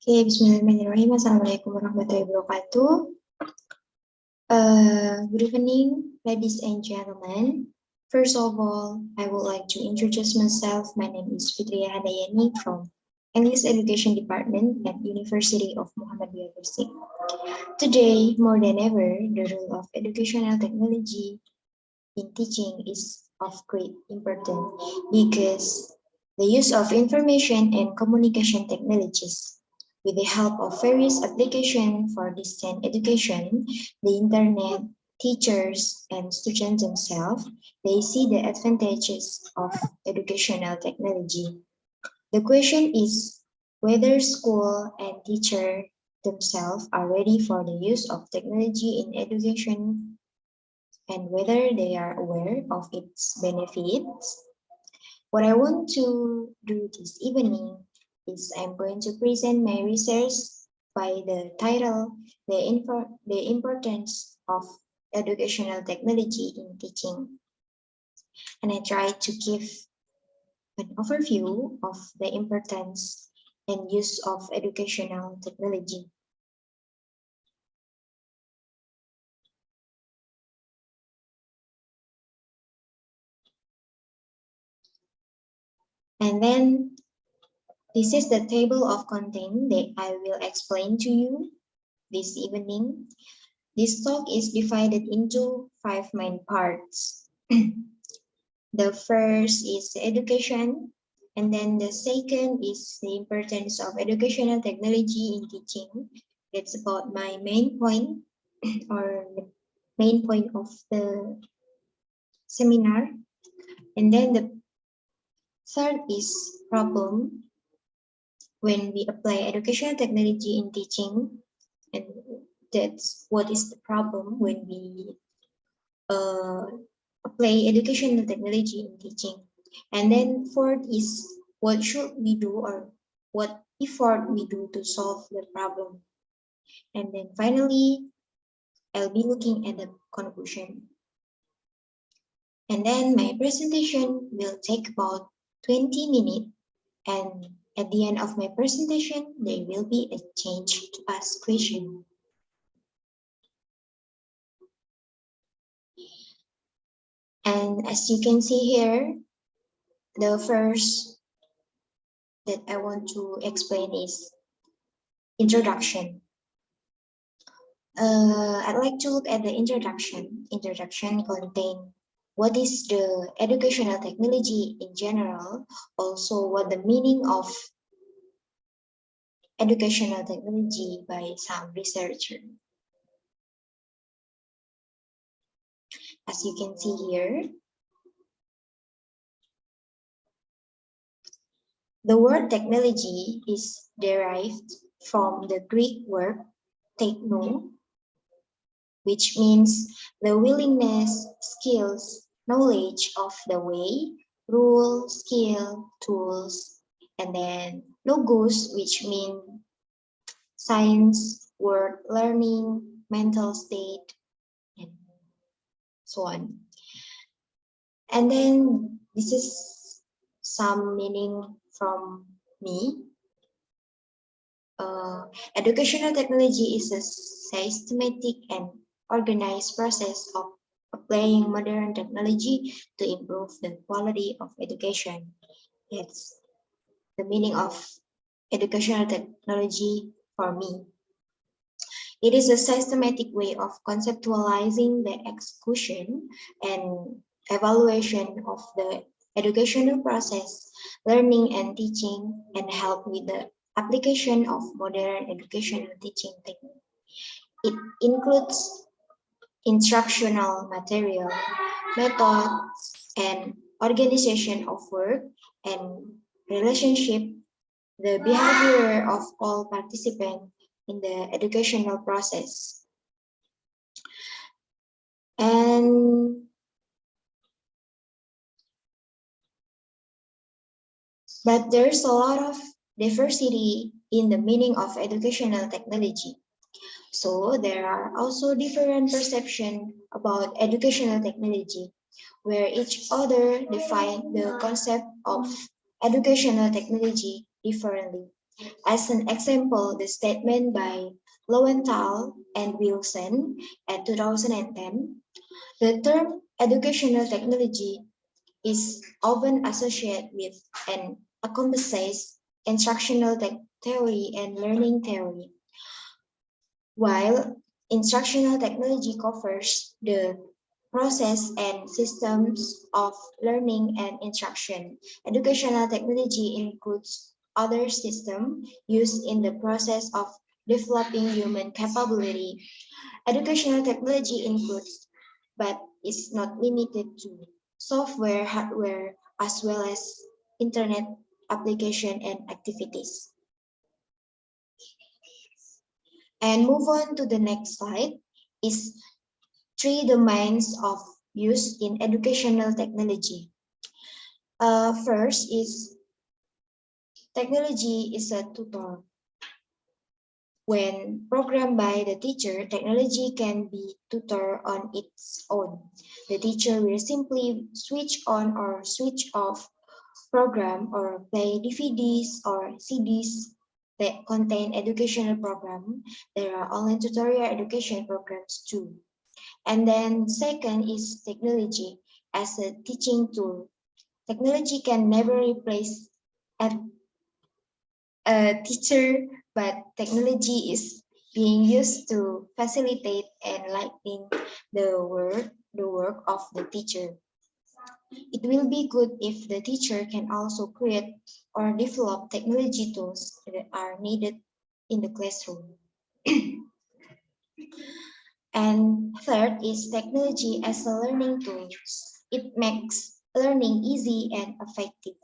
Oke, bismillahirrahmanirrahim. Assalamualaikum warahmatullahi wabarakatuh. Good evening, ladies and gentlemen. First of all, I would like to introduce myself. My name is Fitriyah Handayani from English Education Department at University of Muhammadiyah, Gresik. Today, more than ever, the role of educational technology in teaching is of great importance because the use of information and communication technologies with the help of various applications for distant education, the internet, teachers, and students themselves, they see the advantages of educational technology. The question is whether school and teacher themselves are ready for the use of technology in education and whether they are aware of its benefits. What I want to do this evening is I'm going to present my research by the title, The Importance of Educational Technology in Teaching. And I try to give an overview of the importance and use of educational technology. And then this is the table of content that I will explain to you this evening. This talk is divided into 5 main parts. The first is education, and then the second is the importance of educational technology in teaching. It's about my main point or the main point of the seminar. And then the third is problem when we apply educational technology in teaching, and that's what is the problem when we apply educational technology in teaching. And then fourth is what should we do or what effort we do to solve the problem. And then finally, I'll be looking at the conclusion. And then my presentation will take about 20 minutes, and at the end of my presentation, there will be a chance to ask questions. And as you can see here, the first that I want to explain is introduction. I'd like to look at the introduction. Introduction contains what is the educational technology in general, also what the meaning of educational technology by some researcher. As you can see here, the word technology is derived from the Greek word techno, which means the willingness, skills, knowledge of the way, rule, skill, tools, and then logos, which mean science, word, learning, mental state, and so on. And then this is some meaning from me. Educational technology is a systematic and organized process of applying modern technology to improve the quality of education. That's the meaning of educational technology for me. It is a systematic way of conceptualizing the execution and evaluation of the educational process, learning and teaching, and help with the application of modern educational teaching technique. It includes instructional material, methods, and organization of work and relationship, the behavior of all participants in the educational process. But there's a lot of diversity in the meaning of educational technology. So there are also different perceptions about educational technology, where each other define the concept of educational technology differently. As an example, the statement by Lowenthal and Wilson at 2010, the term educational technology is often associated with and encompasses instructional theory and learning theory, while instructional technology covers the process and systems of learning and instruction. Educational technology includes other systems used in the process of developing human capability. Educational technology includes, but is not limited to, software, hardware, as well as internet application and activities. And move on to the next slide is three domains of use in educational technology. First is technology is a tutor. When programmed by the teacher, technology can be tutor on its own. The teacher will simply switch on or switch off program or play DVDs or CDs that contain educational program. There are online tutorial education programs too. And then second is technology as a teaching tool. Technology can never replace a teacher, but technology is being used to facilitate and lighten the work of the teacher. It will be good if the teacher can also create or develop technology tools that are needed in the classroom. And third is technology as a learning tool. It makes learning easy and effective.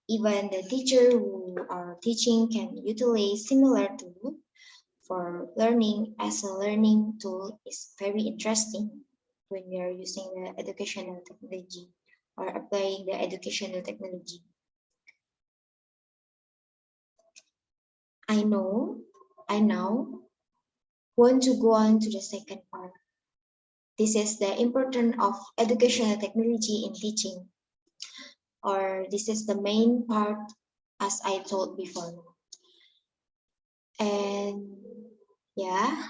Even the teacher who are teaching can utilize similar tool for learning as a learning tool is very interesting when we are using the educational technology or applying the educational technology. I now want to go on to the second part. This is the importance of educational technology in teaching, or this is the main part as I told before. And yeah,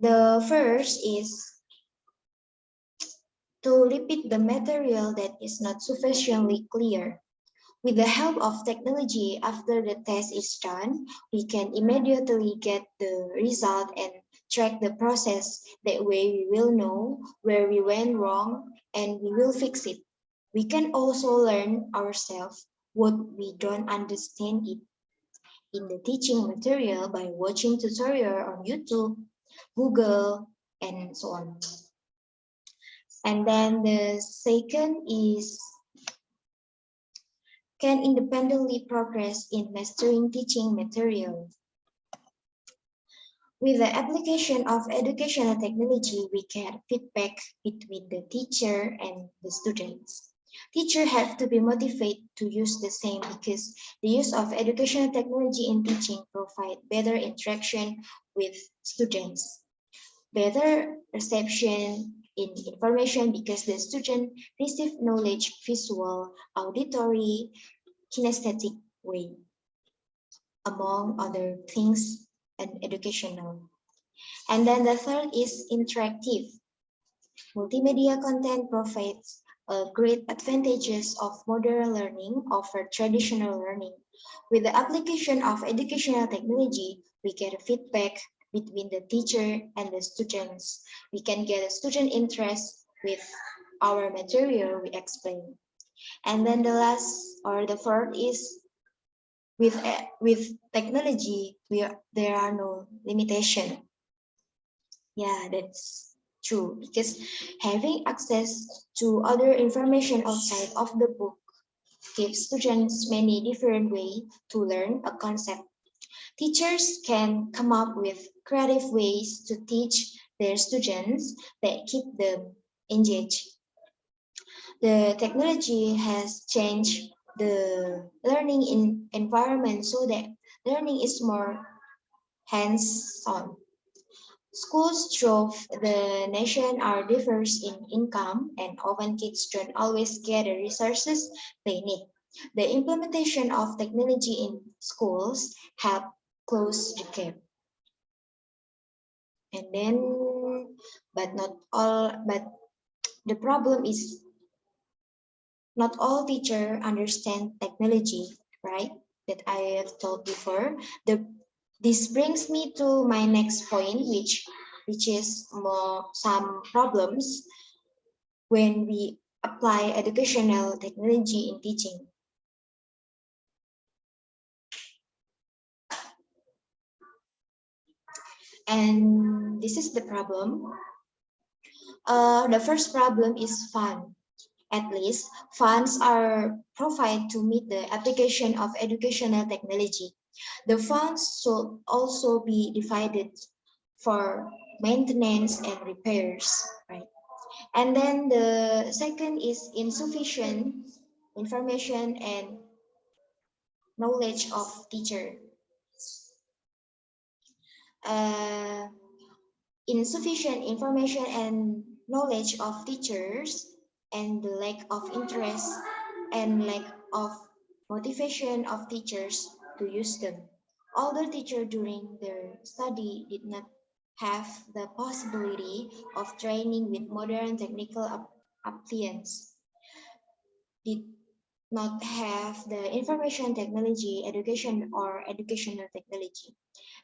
the first is to repeat the material that is not sufficiently clear. With the help of technology, after the test is done, we can immediately get the result and track the process. That way we will know where we went wrong and we will fix it. We can also learn ourselves what we don't understand it in the teaching material by watching tutorial on YouTube, Google, and so on. And then the second is can independently progress in mastering teaching material. With the application of educational technology, we get feedback between the teacher and the students. Teachers have to be motivated to use the same because the use of educational technology in teaching provides better interaction with students, better reception in information because the student receive knowledge visual, auditory, kinesthetic way, among other things and educational. And then the third is interactive. Multimedia content provides great advantages of modern learning over traditional learning. With the application of educational technology, we get feedback between the teacher and the students. We can get a student interest with our material we explain. And then the last or the fourth is with technology, there are no limitation. Yeah, that's true because having access to other information outside of the book gives students many different ways to learn a concept. Teachers can come up with creative ways to teach their students that keep them engaged. The technology has changed the learning environment so that learning is more hands-on. Schools throughout the nation are diverse in income, and often kids don't always get the resources they need. The implementation of technology in schools help close the gap. And then, but the problem is not all teachers understand technology, right? That I have told before. This brings me to my next point, which is more some problems when we apply educational technology in teaching. And this is the problem. The first problem is fund. At least, funds are provided to meet the application of educational technology. The funds should also be divided for maintenance and repairs, right? And then the second is insufficient information and knowledge of teacher. Uh, Insufficient information and knowledge of teachers, and the lack of interest and lack of motivation of teachers to use them. Older teachers during their study did not have the possibility of training with modern technical appliances, did not have the information technology education or educational technology.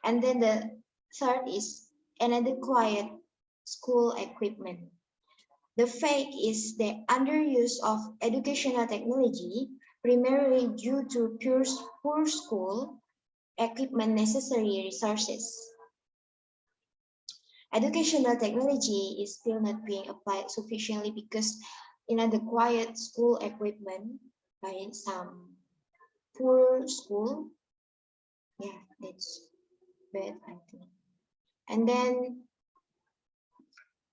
And then the third is inadequate school equipment. The fact is the underuse of educational technology, primarily due to poor school equipment necessary resources. Educational technology is still not being applied sufficiently because inadequate school equipment by some poor school. Yeah, that's bad, I think. And then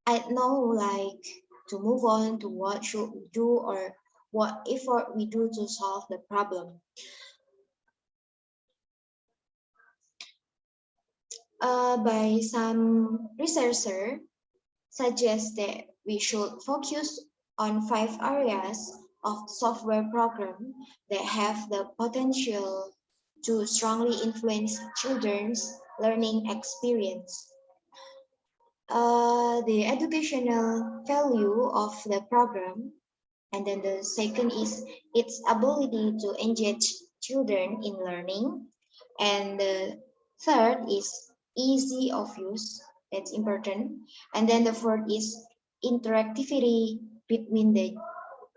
I know like to move on to what should we do or what effort we do to solve the problem. By some researcher suggest that we should focus on 5 areas of software program that have the potential to strongly influence children's learning experience. The educational value of the program, and then the second is its ability to engage children in learning, and the third is easy of use, that's important, and then the fourth is interactivity between the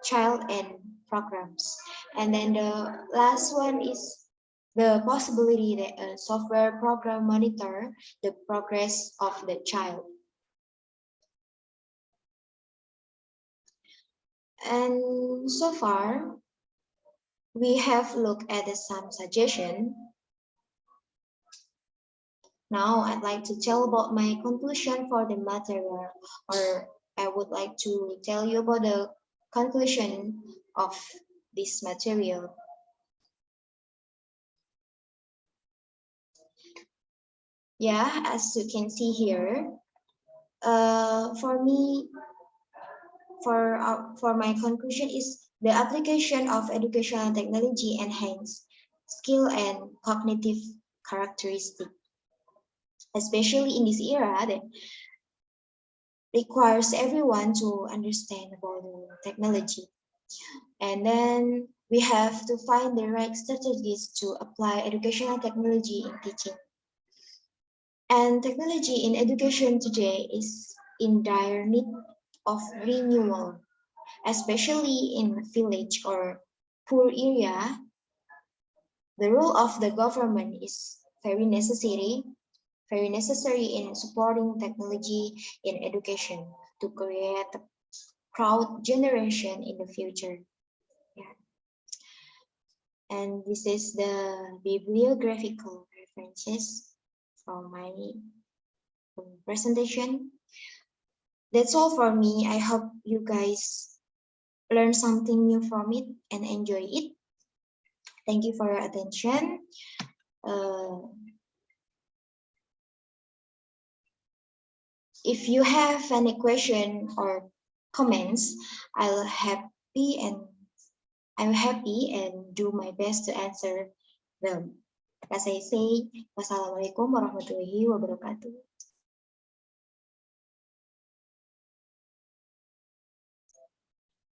child and programs, and then the last one is the possibility that a software program monitor the progress of the child. And so far, we have looked at some suggestion. Now I'd like to tell about my conclusion for the material, or I would like to tell you about the conclusion of this material. Yeah, as you can see here, for me, for my conclusion is the application of educational technology enhance skill and cognitive characteristic, especially in this era that requires everyone to understand about the technology. And then we have to find the right strategies to apply educational technology in teaching. And technology in education today is in dire need of renewal, especially in village or poor area. The role of the government is very necessary in supporting technology in education to create a proud generation in the future. Yeah. And this is the bibliographical references from my presentation. That's all for me. I hope you guys learn something new from it and enjoy it. Thank you for your attention. Uh, If you have any question or comments, I'm happy and do my best to answer them. As I say, wassalamualaikum warahmatullahi wabarakatuh.